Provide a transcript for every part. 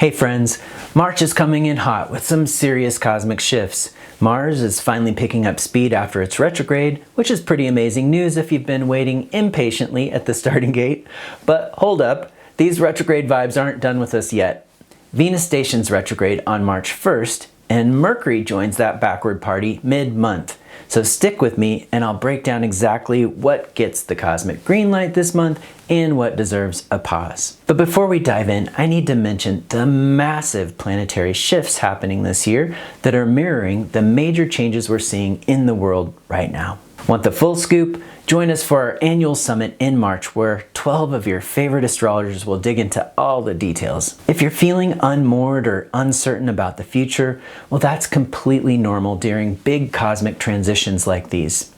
Hey friends, March is coming in hot with some serious cosmic shifts. Mars is finally picking up speed after its retrograde, which is pretty amazing news if you've been waiting impatiently at the starting gate. But hold up, these retrograde vibes aren't done with us yet. Venus stations retrograde on March 1st, and Mercury joins that backward party mid-month. So stick with me and I'll break down exactly what gets the cosmic green light this month and what deserves a pause. But before we dive in, I need to mention the massive planetary shifts happening this year that are mirroring the major changes we're seeing in the world right now. Want the full scoop? Join us for our annual summit in March where 12 of your favorite astrologers will dig into all the details. If you're feeling unmoored or uncertain about the future, well, that's completely normal during big cosmic transitions like these.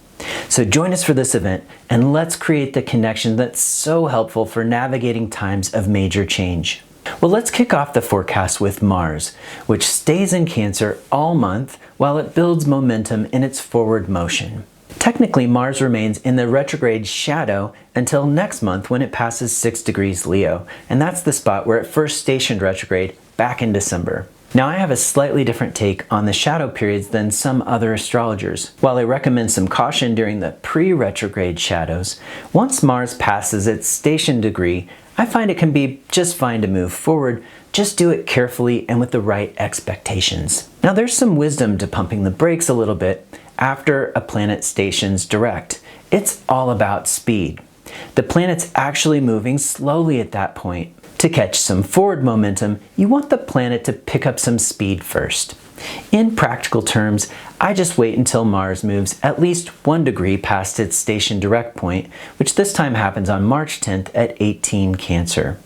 So join us for this event and let's create the connection that's so helpful for navigating times of major change. Well, let's kick off the forecast with Mars, which stays in Cancer all month while it builds momentum in its forward motion. Technically, Mars remains in the retrograde shadow until next month when it passes 6 degrees Leo, and that's the spot where it first stationed retrograde back in December. Now, I have a slightly different take on the shadow periods than some other astrologers. While I recommend some caution during the pre-retrograde shadows, once Mars passes its station degree, I find it can be just fine to move forward. Just do it carefully and with the right expectations. Now, there's some wisdom to pumping the brakes a little bit after a planet stations direct. It's all about speed. The planet's actually moving slowly at that point. To catch some forward momentum, you want the planet to pick up some speed first. In practical terms, I just wait until Mars moves at least 1 degree past its station direct point, which this time happens on March 10th at 18 Cancer.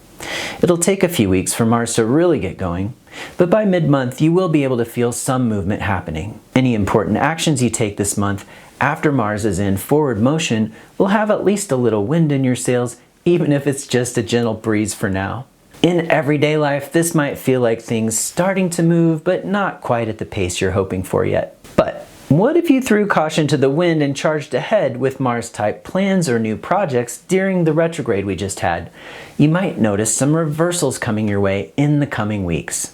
It'll take a few weeks for Mars to really get going, but by mid-month you will be able to feel some movement happening. Any important actions you take this month after Mars is in forward motion will have at least a little wind in your sails, even if it's just a gentle breeze for now. In everyday life, this might feel like things starting to move, but not quite at the pace you're hoping for yet. But what if you threw caution to the wind and charged ahead with Mars-type plans or new projects during the retrograde we just had? You might notice some reversals coming your way in the coming weeks.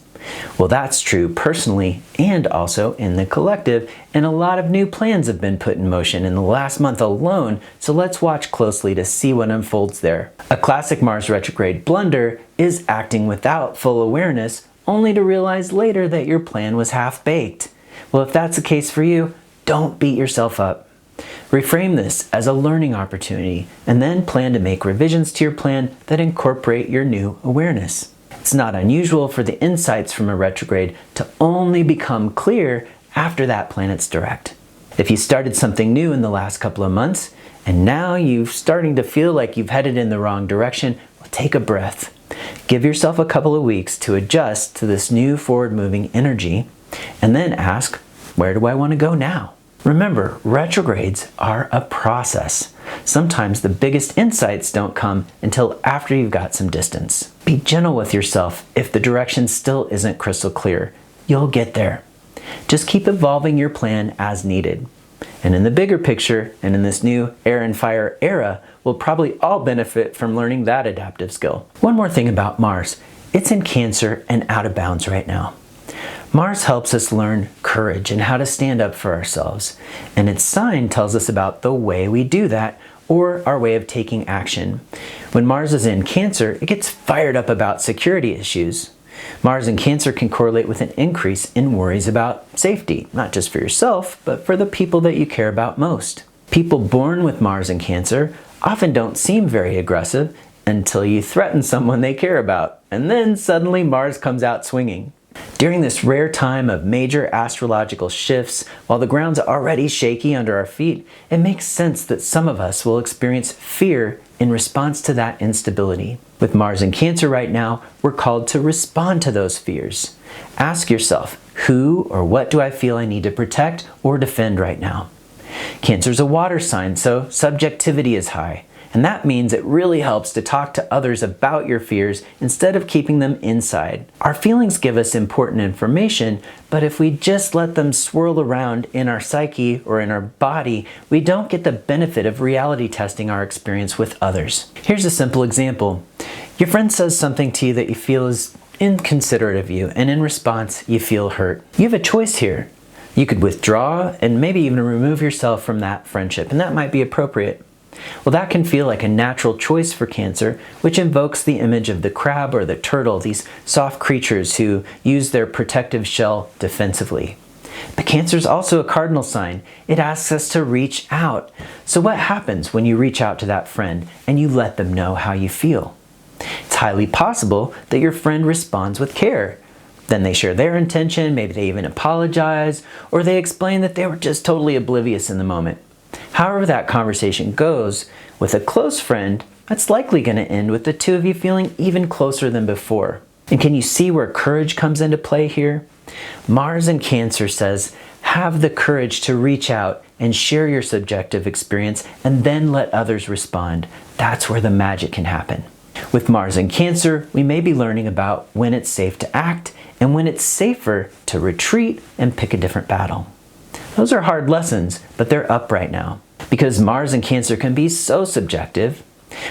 Well, that's true personally and also in the collective, and a lot of new plans have been put in motion in the last month alone, so let's watch closely to see what unfolds there. A classic Mars retrograde blunder is acting without full awareness, only to realize later that your plan was half-baked. Well, if that's the case for you, don't beat yourself up. Reframe this as a learning opportunity, and then plan to make revisions to your plan that incorporate your new awareness. It's not unusual for the insights from a retrograde to only become clear after that planet's direct. If you started something new in the last couple of months, and now you're starting to feel like you've headed in the wrong direction, well, take a breath. Give yourself a couple of weeks to adjust to this new forward-moving energy, and then ask, where do I want to go now? Remember, retrogrades are a process. Sometimes the biggest insights don't come until after you've got some distance. Be gentle with yourself if the direction still isn't crystal clear. You'll get there. Just keep evolving your plan as needed. And in the bigger picture, and in this new air and fire era, we'll probably all benefit from learning that adaptive skill. One more thing about Mars. It's in Cancer and out of bounds right now. Mars helps us learn courage and how to stand up for ourselves, and its sign tells us about the way we do that or our way of taking action. When Mars is in Cancer, it gets fired up about security issues. Mars in Cancer can correlate with an increase in worries about safety, not just for yourself, but for the people that you care about most. People born with Mars in Cancer often don't seem very aggressive until you threaten someone they care about, and then suddenly Mars comes out swinging. During this rare time of major astrological shifts, while the ground's already shaky under our feet, it makes sense that some of us will experience fear in response to that instability. With Mars in Cancer right now, we're called to respond to those fears. Ask yourself, who or what do I feel I need to protect or defend right now? Cancer's a water sign, so subjectivity is high. And that means it really helps to talk to others about your fears instead of keeping them inside. Our feelings give us important information, but if we just let them swirl around in our psyche or in our body, we don't get the benefit of reality testing our experience with others. Here's a simple example. Your friend says something to you that you feel is inconsiderate of you, and in response, you feel hurt. You have a choice here. You could withdraw and maybe even remove yourself from that friendship, and that might be appropriate. Well, that can feel like a natural choice for Cancer, which invokes the image of the crab or the turtle, these soft creatures who use their protective shell defensively. But Cancer is also a cardinal sign. It asks us to reach out. So what happens when you reach out to that friend and you let them know how you feel? It's highly possible that your friend responds with care. Then they share their intention, maybe they even apologize, or they explain that they were just totally oblivious in the moment. However that conversation goes, with a close friend, that's likely going to end with the two of you feeling even closer than before. And can you see where courage comes into play here? Mars in Cancer says, have the courage to reach out and share your subjective experience and then let others respond. That's where the magic can happen. With Mars in Cancer, we may be learning about when it's safe to act and when it's safer to retreat and pick a different battle. Those are hard lessons, but they're up right now. Because Mars in Cancer can be so subjective,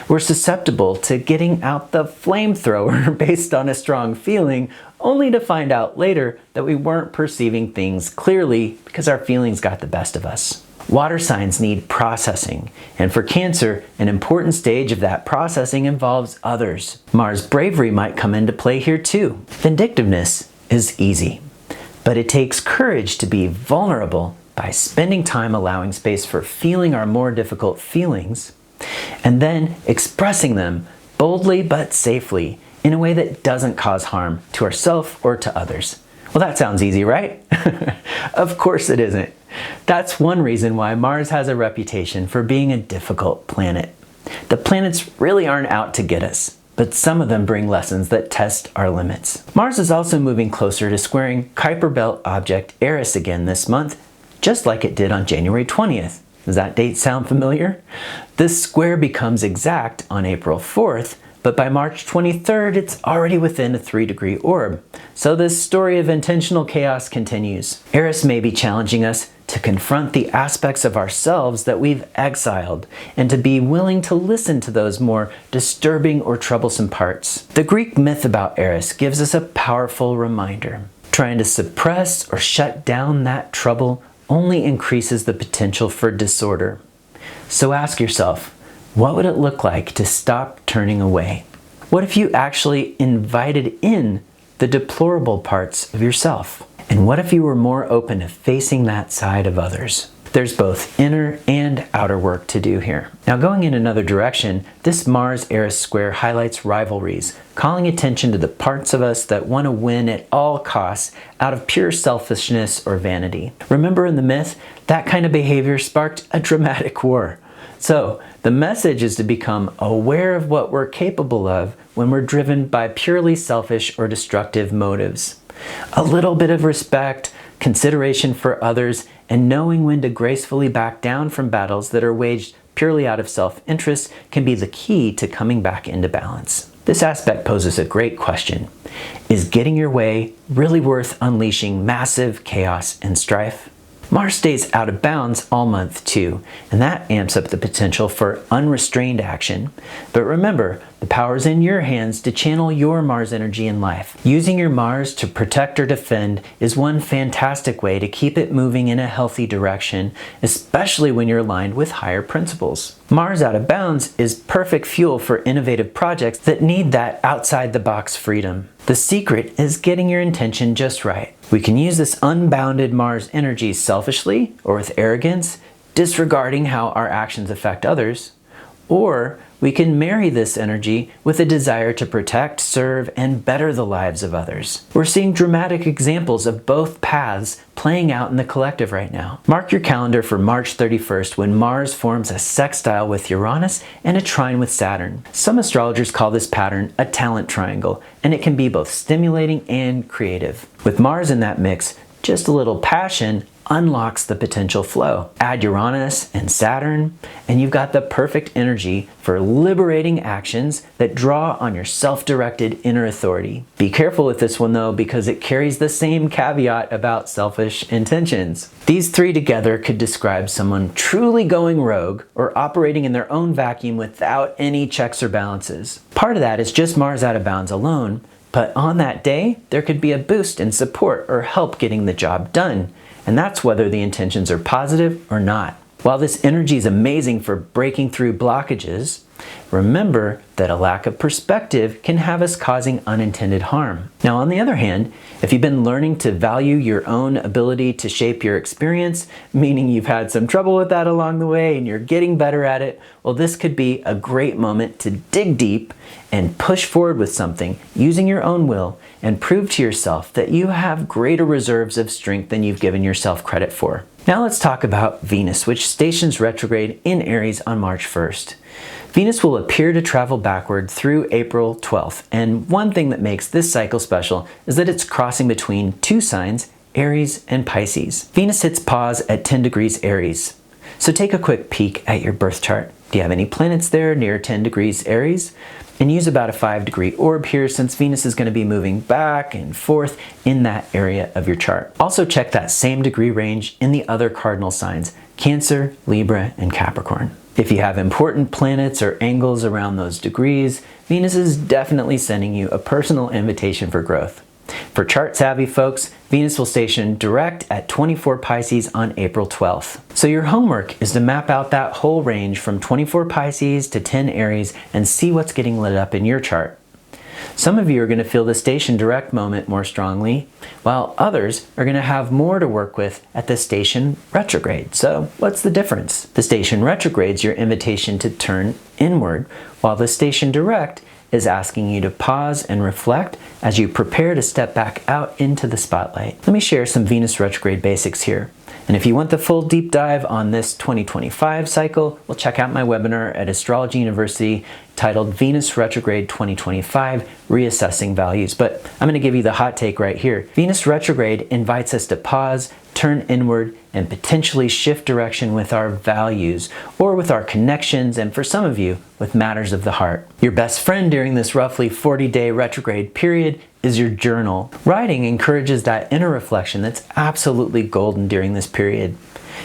we're susceptible to getting out the flamethrower based on a strong feeling, only to find out later that we weren't perceiving things clearly because our feelings got the best of us. Water signs need processing, and for Cancer, an important stage of that processing involves others. Mars bravery might come into play here too. Vindictiveness is easy, but it takes courage to be vulnerable by spending time allowing space for feeling our more difficult feelings, and then expressing them boldly but safely in a way that doesn't cause harm to ourselves or to others. Well, that sounds easy, right? Of course it isn't. That's one reason why Mars has a reputation for being a difficult planet. The planets really aren't out to get us, but some of them bring lessons that test our limits. Mars is also moving closer to squaring Kuiper Belt object Eris again this month, just like it did on January 20th. Does that date sound familiar? This square becomes exact on April 4th, but by March 23rd, it's already within a 3-degree orb. So this story of intentional chaos continues. Eris may be challenging us to confront the aspects of ourselves that we've exiled and to be willing to listen to those more disturbing or troublesome parts. The Greek myth about Eris gives us a powerful reminder. Trying to suppress or shut down that trouble only increases the potential for disorder. So ask yourself, what would it look like to stop turning away? What if you actually invited in the deplorable parts of yourself? And what if you were more open to facing that side of others? There's both inner and outer work to do here. Now, going in another direction, this Mars-Eris square highlights rivalries, calling attention to the parts of us that want to win at all costs out of pure selfishness or vanity. Remember in the myth, that kind of behavior sparked a dramatic war. So, the message is to become aware of what we're capable of when we're driven by purely selfish or destructive motives. A little bit of respect, consideration for others, and knowing when to gracefully back down from battles that are waged purely out of self-interest can be the key to coming back into balance. This aspect poses a great question. Is getting your way really worth unleashing massive chaos and strife? Mars stays out of bounds all month too, and that amps up the potential for unrestrained action. But remember, the power is in your hands to channel your Mars energy in life. Using your Mars to protect or defend is one fantastic way to keep it moving in a healthy direction, especially when you're aligned with higher principles. Mars out of bounds is perfect fuel for innovative projects that need that outside-the-box freedom. The secret is getting your intention just right. We can use this unbounded Mars energy selfishly or with arrogance, disregarding how our actions affect others, or we can marry this energy with a desire to protect, serve, and better the lives of others. We're seeing dramatic examples of both paths playing out in the collective right now. Mark your calendar for March 31st when Mars forms a sextile with Uranus and a trine with Saturn. Some astrologers call this pattern a talent triangle, and it can be both stimulating and creative. With Mars in that mix, just a little passion unlocks the potential flow. Add Uranus and Saturn, and you've got the perfect energy for liberating actions that draw on your self-directed inner authority. Be careful with this one though, because it carries the same caveat about selfish intentions. These three together could describe someone truly going rogue or operating in their own vacuum without any checks or balances. Part of that is just Mars out of bounds alone, But on that day, there could be a boost in support or help getting the job done, and that's whether the intentions are positive or not. While this energy is amazing for breaking through blockages, remember that a lack of perspective can have us causing unintended harm. Now, on the other hand, if you've been learning to value your own ability to shape your experience, meaning you've had some trouble with that along the way and you're getting better at it, well, this could be a great moment to dig deep and push forward with something using your own will and prove to yourself that you have greater reserves of strength than you've given yourself credit for. Now let's talk about Venus, which stations retrograde in Aries on March 1st. Venus will appear to travel backward through April 12th, and one thing that makes this cycle special is that it's crossing between two signs, Aries and Pisces. Venus hits pause at 10 degrees Aries. So take a quick peek at your birth chart. Do you have any planets there near 10 degrees Aries? And use about a 5-degree orb here, since Venus is going to be moving back and forth in that area of your chart. Also check that same degree range in the other cardinal signs, Cancer, Libra, and Capricorn. If you have important planets or angles around those degrees, Venus is definitely sending you a personal invitation for growth. For chart-savvy folks, Venus will station direct at 24 Pisces on April 12th. So your homework is to map out that whole range from 24 Pisces to 10 Aries and see what's getting lit up in your chart. Some of you are going to feel the station direct moment more strongly, while others are going to have more to work with at the station retrograde. So what's the difference? The station retrograde is your invitation to turn inward, while the station direct is asking you to pause and reflect as you prepare to step back out into the spotlight. Let me share some Venus retrograde basics here. And if you want the full deep dive on this 2025 cycle, well, check out my webinar at Astrology University titled Venus Retrograde 2025, Reassessing Values. But I'm going to give you the hot take right here. Venus retrograde invites us to pause, turn inward, and potentially shift direction with our values or with our connections, and for some of you, with matters of the heart. Your best friend during this roughly 40-day retrograde period is your journal. Writing encourages that inner reflection that's absolutely golden during this period.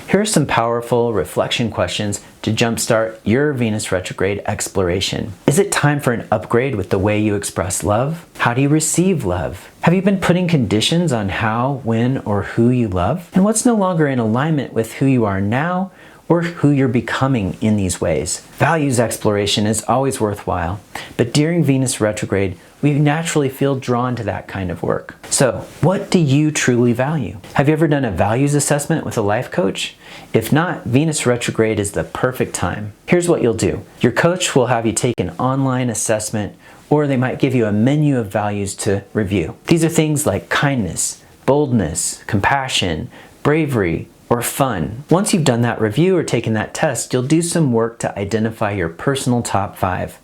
Here are some powerful reflection questions to jumpstart your Venus retrograde exploration. Is it time for an upgrade with the way you express love? How do you receive love? Have you been putting conditions on how, when, or who you love? And what's no longer in alignment with who you are now or who you're becoming in these ways? Values exploration is always worthwhile, but during Venus retrograde, we naturally feel drawn to that kind of work. So, what do you truly value? Have you ever done a values assessment with a life coach? If not, Venus retrograde is the perfect time. Here's what you'll do. Your coach will have you take an online assessment, or they might give you a menu of values to review. These are things like kindness, boldness, compassion, bravery, or fun. Once you've done that review or taken that test, you'll do some work to identify your personal top 5.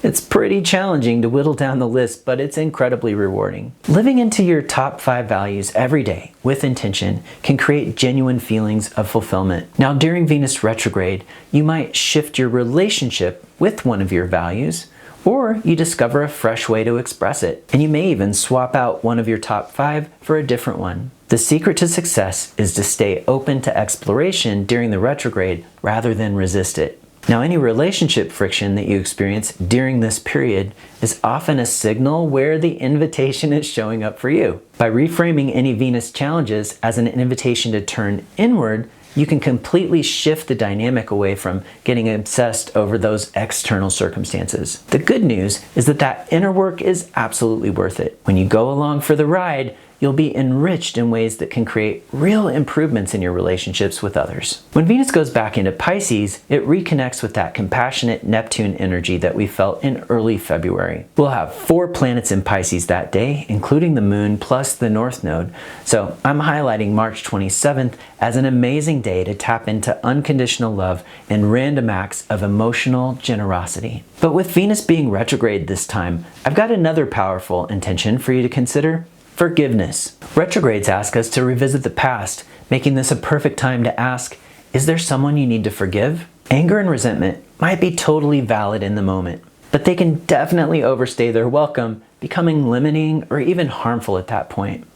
It's pretty challenging to whittle down the list, but it's incredibly rewarding. Living into your top 5 values every day with intention can create genuine feelings of fulfillment. Now, during Venus retrograde, you might shift your relationship with one of your values, or you discover a fresh way to express it. And you may even swap out one of your top 5 for a different one. The secret to success is to stay open to exploration during the retrograde rather than resist it. Now, any relationship friction that you experience during this period is often a signal where the invitation is showing up for you. By reframing any Venus challenges as an invitation to turn inward, you can completely shift the dynamic away from getting obsessed over those external circumstances. The good news is that inner work is absolutely worth it. When you go along for the ride, you'll be enriched in ways that can create real improvements in your relationships with others. When Venus goes back into Pisces, it reconnects with that compassionate Neptune energy that we felt in early February. We'll have 4 planets in Pisces that day, including the moon plus the north node. So I'm highlighting March 27th as an amazing day to tap into unconditional love and random acts of emotional generosity. But with Venus being retrograde this time, I've got another powerful intention for you to consider. Forgiveness. Retrogrades ask us to revisit the past, making this a perfect time to ask, is there someone you need to forgive? Anger and resentment might be totally valid in the moment, but they can definitely overstay their welcome, becoming limiting or even harmful at that point.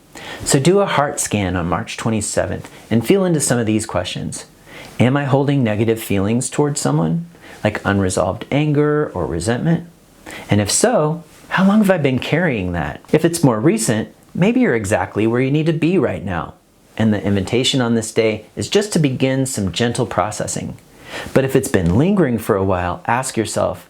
So do a heart scan on March 27th and feel into some of these questions. Am I holding negative feelings towards someone, like unresolved anger or resentment? And if so, How long have I been carrying that? If it's more recent, maybe you're exactly where you need to be right now. And the invitation on this day is just to begin some gentle processing. But if it's been lingering for a while, ask yourself,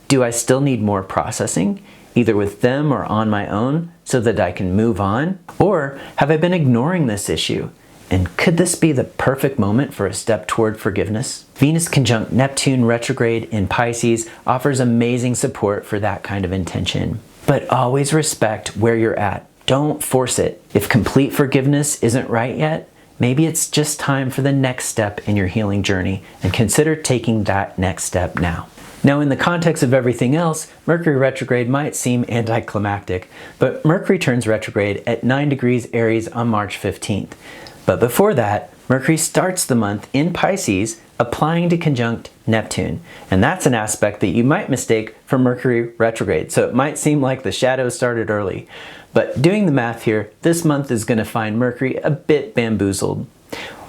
do I still need more processing, either with them or on my own, so that I can move on? Or have I been ignoring this issue? And could this be the perfect moment for a step toward forgiveness? Venus conjunct Neptune retrograde in Pisces offers amazing support for that kind of intention. But always respect where you're at. Don't force it. If complete forgiveness isn't right yet, maybe it's just time for the next step in your healing journey, and consider taking that next step now. Now, in the context of everything else, Mercury retrograde might seem anticlimactic, but Mercury turns retrograde at 9 degrees Aries on March 15th. But before that, Mercury starts the month in Pisces, applying to conjunct Neptune. And that's an aspect that you might mistake for Mercury retrograde. So it might seem like the shadow started early. But doing the math here, this month is going to find Mercury a bit bamboozled.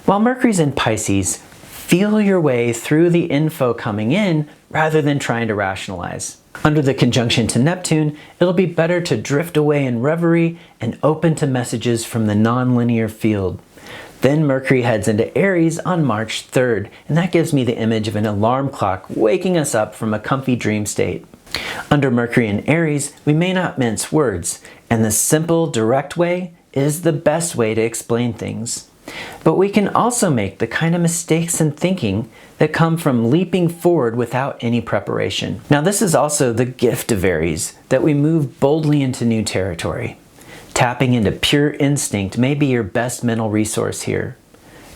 While Mercury's in Pisces, feel your way through the info coming in rather than trying to rationalize. Under the conjunction to Neptune, it'll be better to drift away in reverie and open to messages from the nonlinear field. Then Mercury heads into Aries on March 3rd, and that gives me the image of an alarm clock waking us up from a comfy dream state. Under Mercury in Aries, we may not mince words, and the simple, direct way is the best way to explain things. But we can also make the kind of mistakes in thinking that come from leaping forward without any preparation. Now, this is also the gift of Aries, that we move boldly into new territory. Tapping into pure instinct may be your best mental resource here.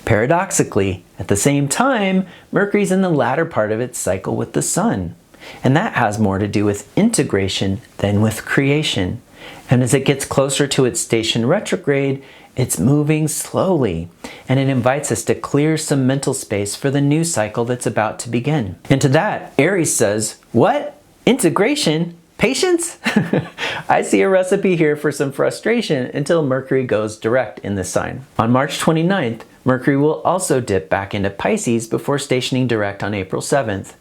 Paradoxically, at the same time, Mercury's in the latter part of its cycle with the Sun, and that has more to do with integration than with creation. And as it gets closer to its station retrograde, it's moving slowly, and it invites us to clear some mental space for the new cycle that's about to begin. And to that, Eris says, "What? Integration? Patience?" I see a recipe here for some frustration until Mercury goes direct in this sign. On March 29th, Mercury will also dip back into Pisces before stationing direct on April 7th.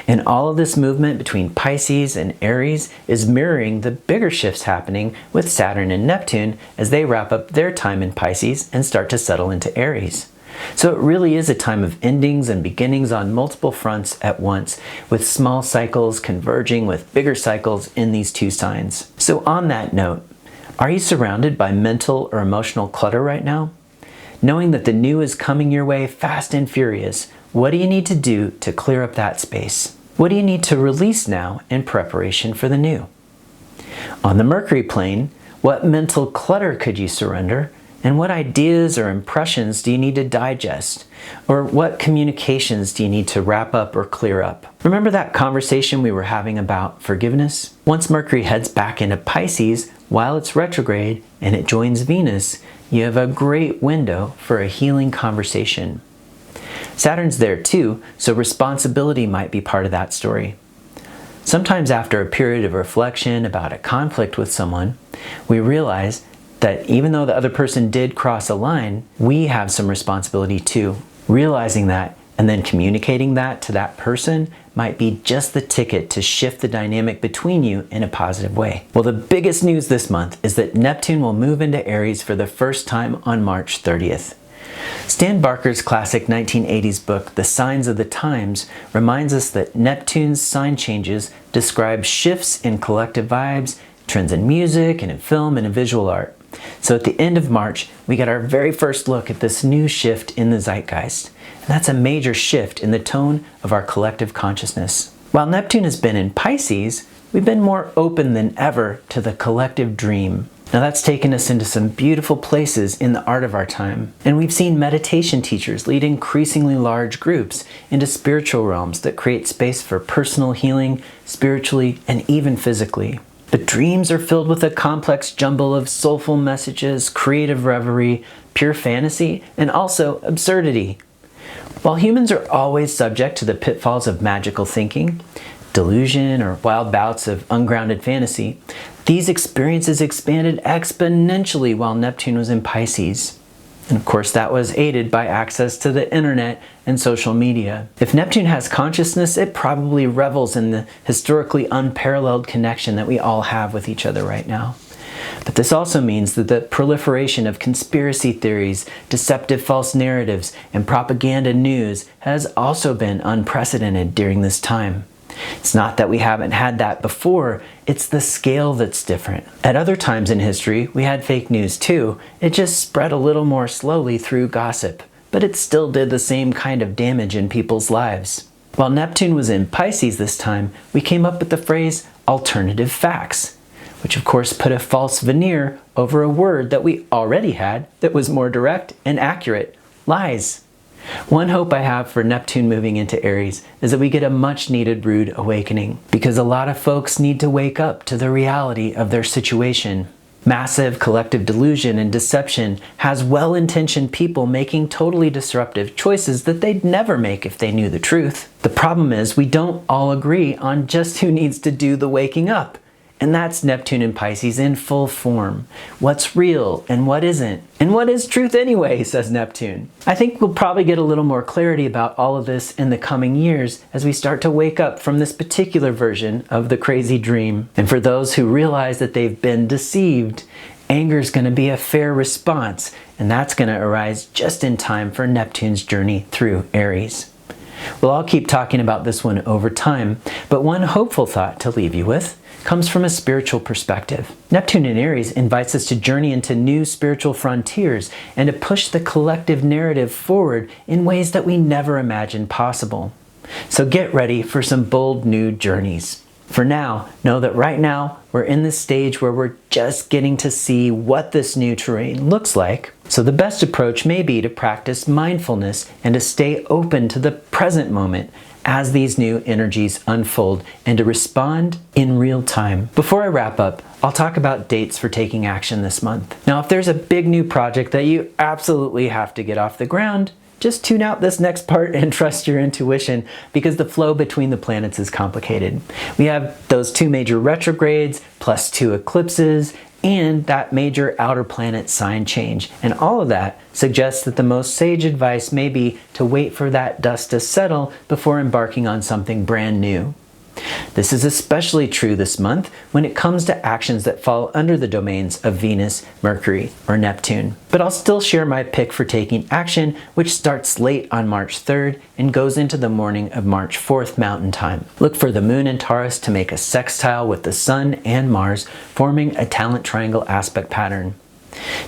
And all of this movement between Pisces and Aries is mirroring the bigger shifts happening with Saturn and Neptune as they wrap up their time in Pisces and start to settle into Aries. So it really is a time of endings and beginnings on multiple fronts at once, with small cycles converging with bigger cycles in these two signs. So on that note, are you surrounded by mental or emotional clutter right now? Knowing that the new is coming your way fast and furious, what do you need to do to clear up that space? What do you need to release now in preparation for the new? On the Mercury plane, what mental clutter could you surrender? And what ideas or impressions do you need to digest? Or what communications do you need to wrap up or clear up? Remember that conversation we were having about forgiveness? Once Mercury heads back into Pisces while it's retrograde and it joins Venus, you have a great window for a healing conversation. Saturn's there too, so responsibility might be part of that story. Sometimes after a period of reflection about a conflict with someone, we realize that even though the other person did cross a line, we have some responsibility too. Realizing that and then communicating that to that person might be just the ticket to shift the dynamic between you in a positive way. Well, the biggest news this month is that Neptune will move into Aries for the first time on March 30th. Stan Barker's classic 1980s book, The Signs of the Times, reminds us that Neptune's sign changes describe shifts in collective vibes, trends in music and in film and in visual art. So at the end of March, we get our very first look at this new shift in the zeitgeist. And that's a major shift in the tone of our collective consciousness. While Neptune has been in Pisces, we've been more open than ever to the collective dream. Now that's taken us into some beautiful places in the art of our time. And we've seen meditation teachers lead increasingly large groups into spiritual realms that create space for personal healing, spiritually, and even physically. But dreams are filled with a complex jumble of soulful messages, creative reverie, pure fantasy, and also absurdity. While humans are always subject to the pitfalls of magical thinking, delusion, or wild bouts of ungrounded fantasy, these experiences expanded exponentially while Neptune was in Pisces. And of course, that was aided by access to the internet and social media. If Neptune has consciousness, it probably revels in the historically unparalleled connection that we all have with each other right now. But this also means that the proliferation of conspiracy theories, deceptive false narratives, and propaganda news has also been unprecedented during this time. It's not that we haven't had that before, it's the scale that's different. At other times in history, we had fake news too. It just spread a little more slowly through gossip, but it still did the same kind of damage in people's lives. While Neptune was in Pisces this time, we came up with the phrase alternative facts, which of course put a false veneer over a word that we already had that was more direct and accurate: lies. One hope I have for Neptune moving into Aries is that we get a much needed rude awakening, because a lot of folks need to wake up to the reality of their situation. Massive collective delusion and deception has well-intentioned people making totally disruptive choices that they'd never make if they knew the truth. The problem is we don't all agree on just who needs to do the waking up. And that's Neptune and Pisces in full form. What's real and what isn't? And what is truth anyway, says Neptune. I think we'll probably get a little more clarity about all of this in the coming years as we start to wake up from this particular version of the crazy dream. And for those who realize that they've been deceived, anger is going to be a fair response, and that's going to arise just in time for Neptune's journey through Aries. Well, I'll keep talking about this one over time, but one hopeful thought to leave you with comes from a spiritual perspective. Neptune in Aries invites us to journey into new spiritual frontiers and to push the collective narrative forward in ways that we never imagined possible. So get ready for some bold new journeys. For now, know that right now we're in this stage where we're just getting to see what this new terrain looks like. So the best approach may be to practice mindfulness and to stay open to the present moment as these new energies unfold and to respond in real time. Before I wrap up, I'll talk about dates for taking action this month. Now, if there's a big new project that you absolutely have to get off the ground, just tune out this next part and trust your intuition, because the flow between the planets is complicated. We have those 2 major retrogrades, plus 2 eclipses, and that major outer planet sign change. And all of that suggests that the most sage advice may be to wait for that dust to settle before embarking on something brand new. This is especially true this month when it comes to actions that fall under the domains of Venus, Mercury, or Neptune. But I'll still share my pick for taking action, which starts late on March 3rd and goes into the morning of March 4th Mountain Time. Look for the Moon in Taurus to make a sextile with the Sun and Mars, forming a talent triangle aspect pattern.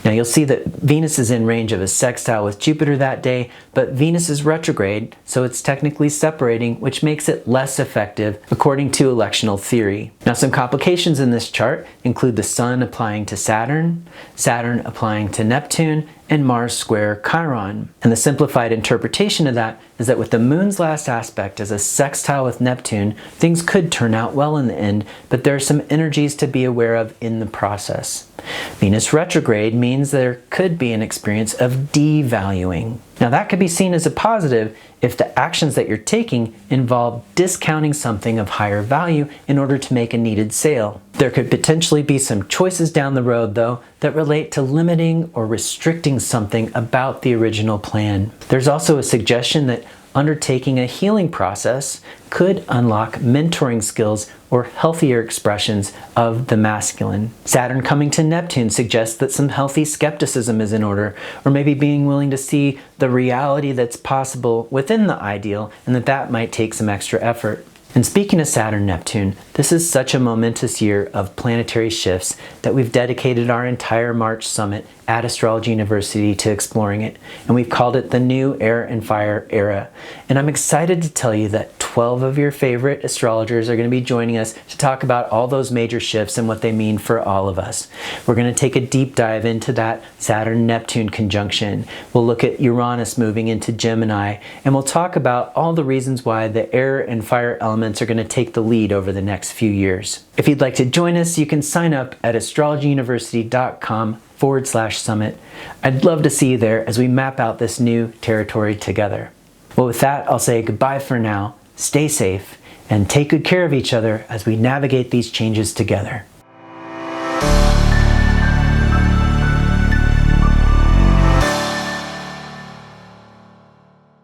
Now you'll see that Venus is in range of a sextile with Jupiter that day, but Venus is retrograde, so it's technically separating, which makes it less effective according to electional theory. Now some complications in this chart include the Sun applying to Saturn, Saturn applying to Neptune, and Mars square Chiron. And the simplified interpretation of that is that with the Moon's last aspect as a sextile with Neptune, things could turn out well in the end, but there are some energies to be aware of in the process. Venus retrograde means there could be an experience of devaluing. Now that could be seen as a positive if the actions that you're taking involve discounting something of higher value in order to make a needed sale. There could potentially be some choices down the road, though, that relate to limiting or restricting something about the original plan. There's also a suggestion that undertaking a healing process could unlock mentoring skills or healthier expressions of the masculine. Saturn coming to Neptune suggests that some healthy skepticism is in order, or maybe being willing to see the reality that's possible within the ideal, and that might take some extra effort. And speaking of Saturn-Neptune, this is such a momentous year of planetary shifts that we've dedicated our entire March summit at Astrology University to exploring it. And we've called it the New Air and Fire Era. And I'm excited to tell you that 12 of your favorite astrologers are going to be joining us to talk about all those major shifts and what they mean for all of us. We're going to take a deep dive into that Saturn-Neptune conjunction. We'll look at Uranus moving into Gemini, and we'll talk about all the reasons why the air and fire elements are going to take the lead over the next few years. If you'd like to join us, you can sign up at astrologyuniversity.com/summit. I'd love to see you there as we map out this new territory together. Well, with that, I'll say goodbye for now. Stay safe and take good care of each other as we navigate these changes together.